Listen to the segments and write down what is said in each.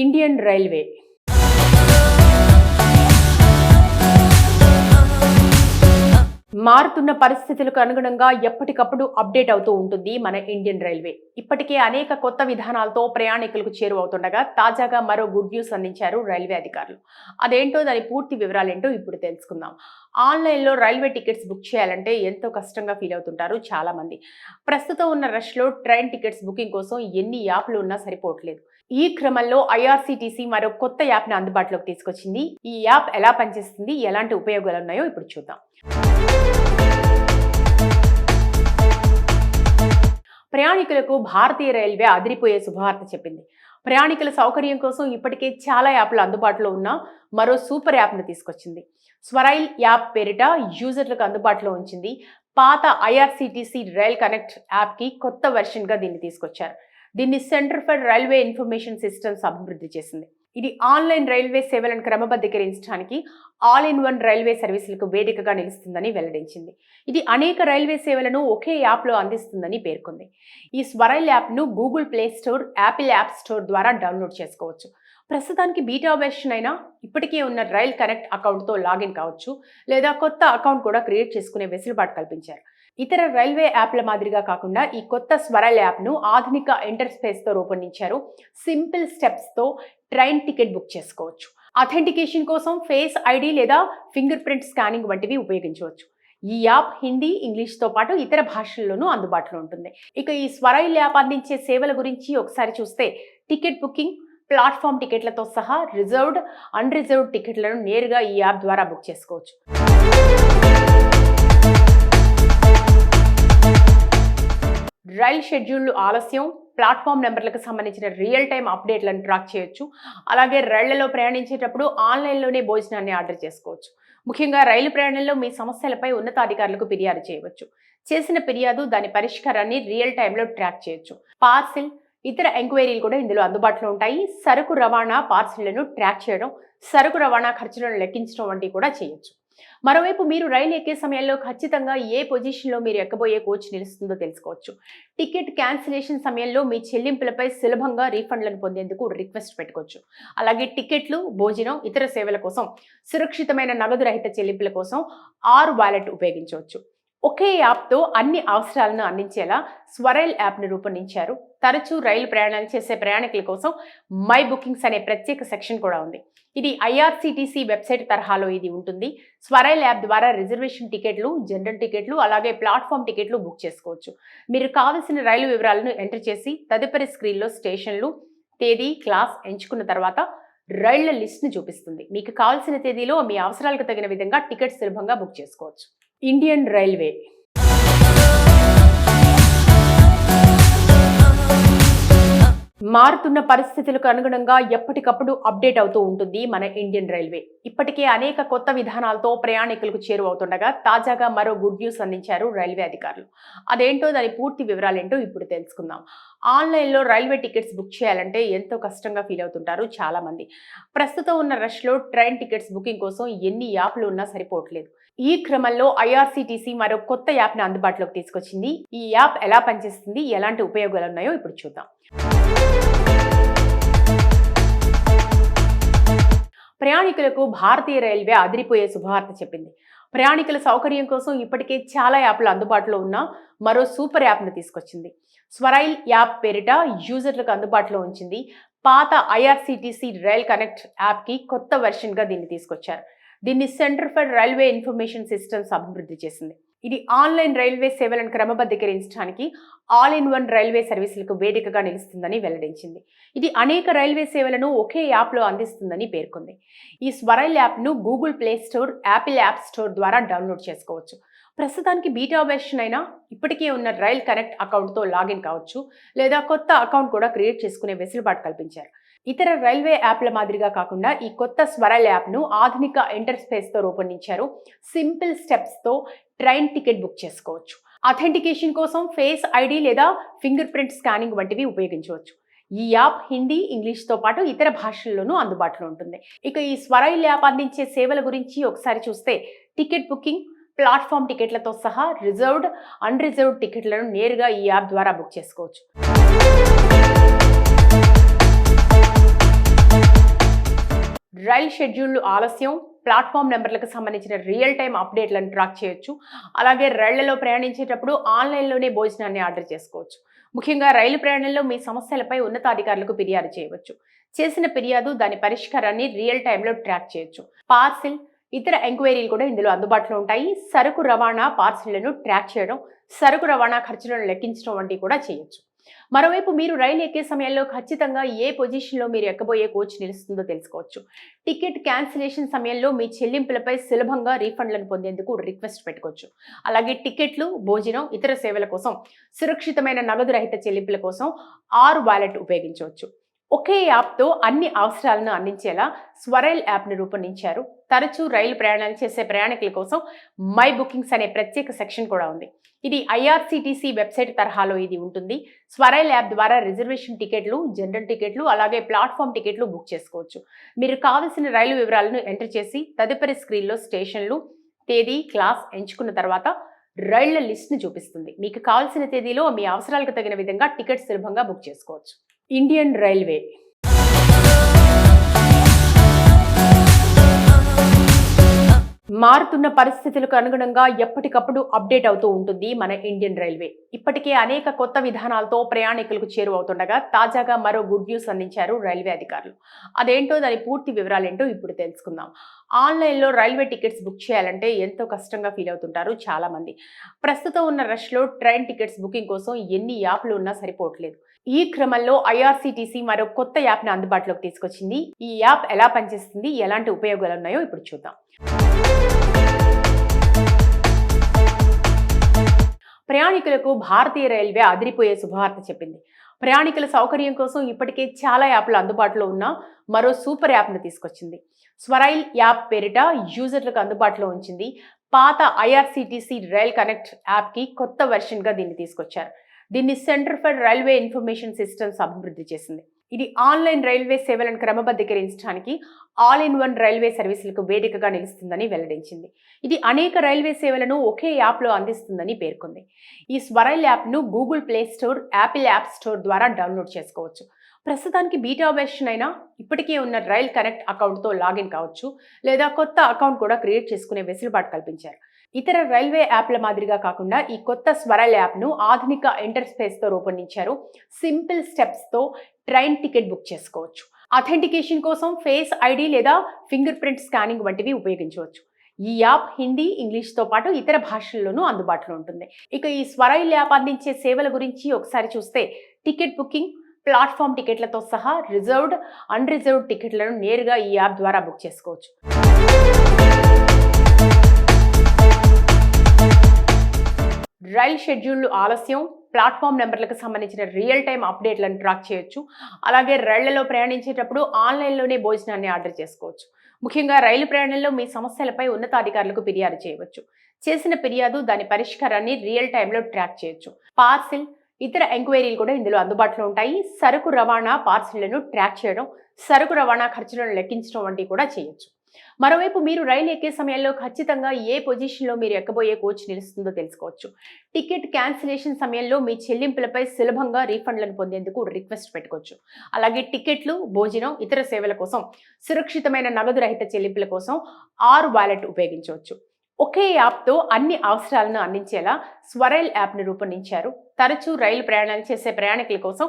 Indian railway మారుతున్న పరిస్థితులకు అనుగుణంగా ఎప్పటికప్పుడు అప్డేట్ అవుతూ ఉంటుంది మన ఇండియన్ రైల్వే. ఇప్పటికే అనేక కొత్త విధానాలతో ప్రయాణికులకు చేరువవుతుండగా తాజాగా మరో గుడ్ న్యూస్ అందించారు రైల్వే అధికారులు. అదేంటో దాని పూర్తి వివరాలేంటో ఇప్పుడు తెలుసుకుందాం. ఆన్లైన్లో రైల్వే టికెట్స్ బుక్ చేయాలంటే ఎంతో కష్టంగా ఫీల్ అవుతుంటారు చాలా మంది. ప్రస్తుతం ఉన్న రష్లో ట్రైన్ టికెట్స్ బుకింగ్ కోసం ఎన్ని యాప్లు ఉన్నా సరిపోవట్లేదు. ఈ క్రమంలో ఐఆర్సీటీసీ మరో కొత్త యాప్ను అందుబాటులోకి తీసుకొచ్చింది. ఈ యాప్ ఎలా పనిచేస్తుంది, ఎలాంటి ఉపయోగాలు ఉన్నాయో ఇప్పుడు చూద్దాం. ప్రయాణికులకు భారతీయ రైల్వే అదిరిపోయే శుభవార్త చెప్పింది. ప్రయాణికుల సౌకర్యం కోసం ఇప్పటికే చాలా యాప్లు అందుబాటులో ఉన్న మరో సూపర్ యాప్ను తీసుకొచ్చింది. స్వరైల్ యాప్ పేరిట యూజర్లకు అందుబాటులో ఉంచింది. పాత ఐఆర్సీటీసీ రైల్ కనెక్ట్ యాప్కి కొత్త వెర్షన్గా దీన్ని తీసుకొచ్చారు. దీన్ని centre for railway information systems అభివృద్ధి చేసింది. ఇది ఆన్లైన్ రైల్వే సేవలను క్రమబద్ధీకరించడానికి ఆల్ ఇన్ వన్ రైల్వే సర్వీసులకు వేదికగా నిలుస్తుందని వెల్లడించింది. ఇది అనేక రైల్వే సేవలను ఒకే యాప్లో అందిస్తుందని పేర్కొంది. ఈ స్వరైల్ యాప్ను Google play store, Apple app store ద్వారా డౌన్లోడ్ చేసుకోవచ్చు. ప్రస్తుతానికి బీటా వెర్షన్ అయినా ఇప్పటికే ఉన్న రైల్ కనెక్ట్ అకౌంట్తో లాగిన్ కావచ్చు, లేదా కొత్త అకౌంట్ కూడా క్రియేట్ చేసుకునే వెసులుబాటు కల్పించారు. ఇతర రైల్వే యాప్ల మాదిరిగా కాకుండా ఈ కొత్త స్వరైల్ యాప్ను ఆధునిక ఇంటర్ఫేస్తో రూపొందించారు. సింపుల్ స్టెప్స్తో ట్రైన్ టికెట్ బుక్ చేసుకోవచ్చు. అథెంటికేషన్ కోసం ఫేస్ ఐడి లేదా ఫింగర్ ప్రింట్ స్కానింగ్ వంటివి ఉపయోగించవచ్చు. ఈ యాప్ హిందీ, ఇంగ్లీష్తో పాటు ఇతర భాషల్లోనూ అందుబాటులో ఉంటుంది. ఇక ఈ స్వరైల్ యాప్ అందించే సేవల గురించి ఒకసారి చూస్తే టికెట్ బుకింగ్, ప్లాట్ఫామ్ టికెట్లతో సహా రిజర్వ్డ్, అన్రిజర్వ్డ్ టికెట్లను నేరుగా ఈ యాప్ ద్వారా బుక్ చేసుకోవచ్చు. రైల్ షెడ్యూళ్లు ఆలస్యం, ప్లాట్ఫామ్ నెంబర్లకు సంబంధించిన రియల్ టైం అప్డేట్లను ట్రాక్ చేయొచ్చు. అలాగే రైళ్లలో ప్రయాణించేటప్పుడు ఆన్లైన్లోనే భోజనాన్ని ఆర్డర్ చేసుకోవచ్చు. ముఖ్యంగా రైలు ప్రయాణంలో మీ సమస్యలపై ఉన్నతాధికారులకు ఫిర్యాదు చేయవచ్చు. చేసిన ఫిర్యాదు, దాని పరిష్కారాన్ని రియల్ టైంలో ట్రాక్ చేయొచ్చు. పార్సిల్, ఇతర ఎంక్వైరీలు కూడా ఇందులో అందుబాటులో ఉంటాయి. సరుకు రవాణా, పార్సిళ్లను ట్రాక్ చేయడం, సరుకు రవాణా ఖర్చులను లెక్కించడం వంటివి కూడా చేయొచ్చు. మరోవైపు మీరు రైలు ఎక్కే సమయంలో ఖచ్చితంగా ఏ పొజిషన్లో మీరు ఎక్కబోయే కోచ్ నిలుస్తుందో తెలుసుకోవచ్చు. టికెట్ క్యాన్సిలేషన్ సమయంలో మీ చెల్లింపులపై సులభంగా రీఫండ్లను పొందేందుకు రిక్వెస్ట్ పెట్టుకోవచ్చు. అలాగే టికెట్లు, భోజనం, ఇతర సేవల కోసం సురక్షితమైన నగదు రహిత చెల్లింపుల కోసం ఆర్ వాలెట్ ఉపయోగించవచ్చు. ఒకే యాప్తో అన్ని అవసరాలను అందించేలా స్వరైల్ యాప్ను రూపొందించారు. తరచూ రైలు ప్రయాణాలు చేసే ప్రయాణికుల కోసం మై బుకింగ్స్ అనే ప్రత్యేక సెక్షన్ కూడా ఉంది. ఇది ఐఆర్సీటీసీ వెబ్సైట్ తరహాలో ఇది ఉంటుంది. స్వరైల్ యాప్ ద్వారా రిజర్వేషన్ టికెట్లు, జనరల్ టికెట్లు, అలాగే ప్లాట్ఫామ్ టికెట్లు బుక్ చేసుకోవచ్చు. మీరు కావలసిన రైలు వివరాలను ఎంటర్ చేసి తదుపరి స్క్రీన్లో స్టేషన్లు, తేదీ, క్లాస్ ఎంచుకున్న తర్వాత రైళ్ల లిస్ట్ను చూపిస్తుంది. మీకు కావాల్సిన తేదీలో మీ అవసరాలకు తగిన విధంగా టికెట్ సులభంగా బుక్ చేసుకోవచ్చు. ఇండియన్ రైల్వే మారుతున్న పరిస్థితులకు అనుగుణంగా ఎప్పటికప్పుడు అప్డేట్ అవుతూ ఉంటుంది మన ఇండియన్ రైల్వే. ఇప్పటికే అనేక కొత్త విధానాలతో ప్రయాణికులకు చేరువవుతుండగా తాజాగా మరో గుడ్ న్యూస్ అందించారు రైల్వే అధికారులు. అదేంటో దాని పూర్తి వివరాలేంటో ఇప్పుడు తెలుసుకుందాం. ఆన్లైన్లో రైల్వే టికెట్స్ బుక్ చేయాలంటే ఎంతో కష్టంగా ఫీల్ అవుతుంటారు చాలా మంది. ప్రస్తుతం ఉన్న రష్లో ట్రైన్ టికెట్స్ బుకింగ్ కోసం ఎన్ని యాప్లు ఉన్నా సరిపోవట్లేదు. ఈ క్రమంలో ఐఆర్సీటీసీ మరో కొత్త యాప్ను అందుబాటులోకి తీసుకొచ్చింది. ఈ యాప్ ఎలా పనిచేస్తుంది, ఎలాంటి ఉపయోగాలు ఉన్నాయో ఇప్పుడు చూద్దాం. ప్రయాణికులకు భారతీయ రైల్వే అదిరిపోయే శుభవార్త చెప్పింది. ప్రయాణికుల సౌకర్యం కోసం ఇప్పటికే చాలా యాప్లు అందుబాటులో ఉన్న మరో సూపర్ యాప్ను తీసుకొచ్చింది. స్వరైల్ యాప్ పేరిట యూజర్లకు అందుబాటులో ఉంచింది. పాత ఐఆర్సీటీసీ రైల్ కనెక్ట్ యాప్కి కొత్త వెర్షన్గా దీన్ని తీసుకొచ్చారు. దీన్ని centre for railway information systems అభివృద్ధి చేసింది. ఇది ఆన్లైన్ రైల్వే సేవలను క్రమబద్ధీకరించడానికి ఆల్ ఇన్ వన్ రైల్వే సర్వీసులకు వేదికగా నిలుస్తుందని వెల్లడించింది. ఇది అనేక రైల్వే సేవలను ఒకే యాప్లో అందిస్తుందని పేర్కొంది. ఈ స్వరైల్ యాప్ను Google play store, Apple app store ద్వారా డౌన్లోడ్ చేసుకోవచ్చు. ప్రస్తుతానికి బీటా వెర్షన్ అయినా ఇప్పటికే ఉన్న రైల్ కనెక్ట్ అకౌంట్తో లాగిన్ కావచ్చు, లేదా కొత్త అకౌంట్ కూడా క్రియేట్ చేసుకునే వెసులుబాటు కల్పించారు. ఇతర రైల్వే యాప్ల మాదిరిగా కాకుండా ఈ కొత్త స్వరైల్ యాప్ను ఆధునిక ఇంటర్ఫేస్తో రూపొందించారు. సింపుల్ స్టెప్స్తో ట్రైన్ టికెట్ బుక్ చేసుకోవచ్చు. అథెంటికేషన్ కోసం ఫేస్ ఐడి లేదా ఫింగర్ ప్రింట్ స్కానింగ్ వంటివి ఉపయోగించవచ్చు. ఈ యాప్ హిందీ, ఇంగ్లీష్తో పాటు ఇతర భాషల్లోనూ అందుబాటులో ఉంటుంది. ఇక ఈ స్వరైల్ యాప్ అందించే సేవల గురించి ఒకసారి చూస్తే టికెట్ బుకింగ్, ప్లాట్ఫామ్ టికెట్లతో సహా రిజర్వ్డ్, అన్రిజర్వ్డ్ టికెట్లను నేరుగా ఈ యాప్ ద్వారా బుక్ చేసుకోవచ్చు. రైల్ షెడ్యూళ్లు ఆలస్యం, ప్లాట్ఫామ్ నెంబర్లకు సంబంధించిన రియల్ టైం అప్డేట్లను ట్రాక్ చేయొచ్చు. అలాగే రైళ్లలో ప్రయాణించేటప్పుడు ఆన్లైన్లోనే భోజనాన్ని ఆర్డర్ చేసుకోవచ్చు. ముఖ్యంగా రైలు ప్రయాణంలో మీ సమస్యలపై ఉన్నతాధికారులకు ఫిర్యాదు చేయవచ్చు. చేసిన ఫిర్యాదు, దాని పరిష్కారాన్ని రియల్ టైంలో ట్రాక్ చేయొచ్చు. పార్సిల్, ఇతర ఎంక్వైరీలు కూడా ఇందులో అందుబాటులో ఉంటాయి. సరుకు రవాణా, పార్సిళ్లను ట్రాక్ చేయడం, సరుకు రవాణా ఖర్చులను లెక్కించడం వంటివి కూడా చేయొచ్చు. మరోవైపు మీరు రైలు ఎక్కే సమయంలో ఖచ్చితంగా ఏ పొజిషన్లో మీరు ఎక్కబోయే కోచ్ నిలుస్తుందో తెలుసుకోవచ్చు. టికెట్ క్యాన్సిలేషన్ సమయంలో మీ చెల్లింపులపై సులభంగా రీఫండ్లను పొందేందుకు రిక్వెస్ట్ పెట్టుకోవచ్చు. అలాగే టికెట్లు, భోజనం, ఇతర సేవల కోసం సురక్షితమైన నగదు రహిత చెల్లింపుల కోసం ఆర్ వాలెట్ ఉపయోగించవచ్చు. ఒకే యాప్తో అన్ని అవసరాలను అందించేలా స్వరైల్ యాప్ను రూపొందించారు. తరచూ రైలు ప్రయాణాలు చేసే ప్రయాణికుల కోసం మై బుకింగ్స్ అనే ప్రత్యేక సెక్షన్ కూడా ఉంది. ఇది ఐఆర్సీటీసీ వెబ్సైట్ తరహాలో ఇది ఉంటుంది. స్వరైల్ యాప్ ద్వారా రిజర్వేషన్ టికెట్లు, జనరల్ టికెట్లు, అలాగే ప్లాట్ఫామ్ టికెట్లు బుక్ చేసుకోవచ్చు. మీరు కావలసిన రైలు వివరాలను ఎంటర్ చేసి తదుపరి స్క్రీన్లో స్టేషన్లు, తేదీ, క్లాస్ ఎంచుకున్న తర్వాత రైళ్ల లిస్ట్ను చూపిస్తుంది. మీకు కావాల్సిన తేదీలో మీ అవసరాలకు తగిన విధంగా టికెట్ సులభంగా బుక్ చేసుకోవచ్చు. ఇండియన్ రైల్వే మారుతున్న పరిస్థితులకు అనుగుణంగా ఎప్పటికప్పుడు అప్డేట్ అవుతూ ఉంటుంది మన ఇండియన్ రైల్వే. ఇప్పటికే అనేక కొత్త విధానాలతో ప్రయాణికులకు చేరువవుతుండగా తాజాగా మరో గుడ్ న్యూస్ అందించారు రైల్వే అధికారులు. అదేంటో, దాని పూర్తి వివరాలేంటో ఇప్పుడు తెలుసుకుందాం. ఆన్లైన్లో రైల్వే టికెట్స్ బుక్ చేయాలంటే ఎంతో కష్టంగా ఫీల్ అవుతుంటారు చాలా మంది. ప్రస్తుతం ఉన్న రష్లో ట్రైన్ టికెట్స్ బుకింగ్ కోసం ఎన్ని యాప్లు ఉన్నా సరిపోవట్లేదు. ఈ క్రమంలో ఐఆర్సీటీసీ మరో కొత్త యాప్ను అందుబాటులోకి తీసుకొచ్చింది. ఈ యాప్ ఎలా పనిచేస్తుంది, ఎలాంటి ఉపయోగాలు ఉన్నాయో ఇప్పుడు చూద్దాం. ప్రయాణికులకు భారతీయ రైల్వే అదిరిపోయే శుభవార్త చెప్పింది. ప్రయాణికుల సౌకర్యం కోసం ఇప్పటికే చాలా యాప్లు అందుబాటులో ఉన్న మరో సూపర్ యాప్ను తీసుకొచ్చింది. స్వరైల్ యాప్ పేరిట యూజర్లకు అందుబాటులో ఉంచింది. పాత ఐఆర్సీటీసీ రైల్ కనెక్ట్ యాప్కి కొత్త వెర్షన్గా దీన్ని తీసుకొచ్చారు. దీన్ని centre for railway information systems అభివృద్ధి చేసింది. ఇది ఆన్లైన్ రైల్వే సేవలను క్రమబద్ధీకరించడానికి ఆల్ ఇన్ వన్ రైల్వే సర్వీసులకు వేదికగా నిలుస్తుందని వెల్లడించింది. ఇది అనేక రైల్వే సేవలను ఒకే యాప్లో అందిస్తుందని పేర్కొంది. ఈ స్వరైల్ యాప్ను Google play store, Apple app store ద్వారా డౌన్లోడ్ చేసుకోవచ్చు. ప్రస్తుతానికి బీటా వెర్షన్ అయినా ఇప్పటికే ఉన్న రైల్ కనెక్ట్ అకౌంట్తో లాగిన్ కావచ్చు, లేదా కొత్త అకౌంట్ కూడా క్రియేట్ చేసుకునే వెసులుబాటు కల్పించారు. ఇతర రైల్వే యాప్ల మాదిరిగా కాకుండా ఈ కొత్త స్వరైల్ యాప్ను ఆధునిక ఇంటర్ఫేస్తో రూపొందించారు. సింపుల్ స్టెప్స్తో ట్రైన్ టికెట్ బుక్ చేసుకోవచ్చు. అథెంటికేషన్ కోసం ఫేస్ ఐడి లేదా ఫింగర్ ప్రింట్ స్కానింగ్ వంటివి ఉపయోగించవచ్చు. ఈ యాప్ హిందీ, ఇంగ్లీష్తో పాటు ఇతర భాషల్లోనూ అందుబాటులో ఉంటుంది. ఇక ఈ స్వరైల్ యాప్ అందించే సేవల గురించి ఒకసారి చూస్తే, టికెట్ బుకింగ్, ప్లాట్ఫామ్ టికెట్లతో సహా రిజర్వ్డ్, అన్రిజర్వ్డ్ టికెట్లను నేరుగా ఈ యాప్ ద్వారా బుక్ చేసుకోవచ్చు. రైల్ షెడ్యూళ్లు ఆలస్యం, ప్లాట్ఫామ్ నెంబర్లకు సంబంధించిన రియల్ టైం అప్డేట్లను ట్రాక్ చేయొచ్చు. అలాగే రైళ్లలో ప్రయాణించేటప్పుడు ఆన్లైన్లోనే భోజనాన్ని ఆర్డర్ చేసుకోవచ్చు. ముఖ్యంగా రైలు ప్రయాణంలో మీ సమస్యలపై ఉన్నతాధికారులకు ఫిర్యాదు చేయవచ్చు. చేసిన ఫిర్యాదు, దాని పరిష్కారాన్ని రియల్ టైంలో ట్రాక్ చేయొచ్చు. పార్సిల్, ఇతర ఎంక్వైరీలు కూడా ఇందులో అందుబాటులో ఉంటాయి. సరుకు రవాణా, పార్సిళ్లను ట్రాక్ చేయడం, సరుకు రవాణా ఖర్చులను లెక్కించడం వంటివి కూడా చేయొచ్చు. మరోవైపు మీరు రైలు ఎక్కే సమయంలో ఖచ్చితంగా ఏ పొజిషన్లో మీరు ఎక్కబోయే కోచ్ నిలుస్తుందో తెలుసుకోవచ్చు. టికెట్ క్యాన్సిలేషన్ సమయంలో మీ చెల్లింపులపై సులభంగా రీఫండ్లను పొందేందుకు రిక్వెస్ట్ పెట్టుకోవచ్చు. అలాగే టికెట్లు, భోజనం, ఇతర సేవల కోసం సురక్షితమైన నగదు రహిత చెల్లింపుల కోసం ఆర్ వాలెట్ ఉపయోగించవచ్చు. ఒకే యాప్తో అన్ని అవసరాలను అందించేలా స్వరైల్ యాప్ను రూపొందించారు. తరచూ రైలు ప్రయాణాలు చేసే ప్రయాణికుల కోసం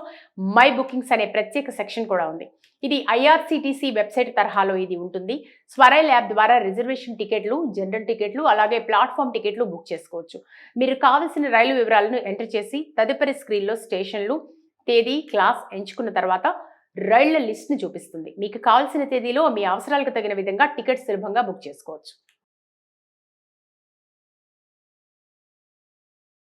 మై బుకింగ్స్ అనే ప్రత్యేక సెక్షన్ కూడా ఉంది. ఇది ఐఆర్సీటీసీ వెబ్సైట్ తరహాలో ఇది ఉంటుంది. స్వరైల్ యాప్ ద్వారా రిజర్వేషన్ టికెట్లు, జనరల్ టికెట్లు, అలాగే ప్లాట్ఫామ్ టికెట్లు బుక్ చేసుకోవచ్చు. మీరు కావలసిన రైలు వివరాలను ఎంటర్ చేసి తదుపరి స్క్రీన్లో స్టేషన్లు, తేదీ, క్లాస్ ఎంచుకున్న తర్వాత రైళ్ల లిస్ట్ను చూపిస్తుంది. మీకు కావాల్సిన తేదీలో మీ అవసరాలకు తగిన విధంగా టికెట్ సులభంగా బుక్ చేసుకోవచ్చు.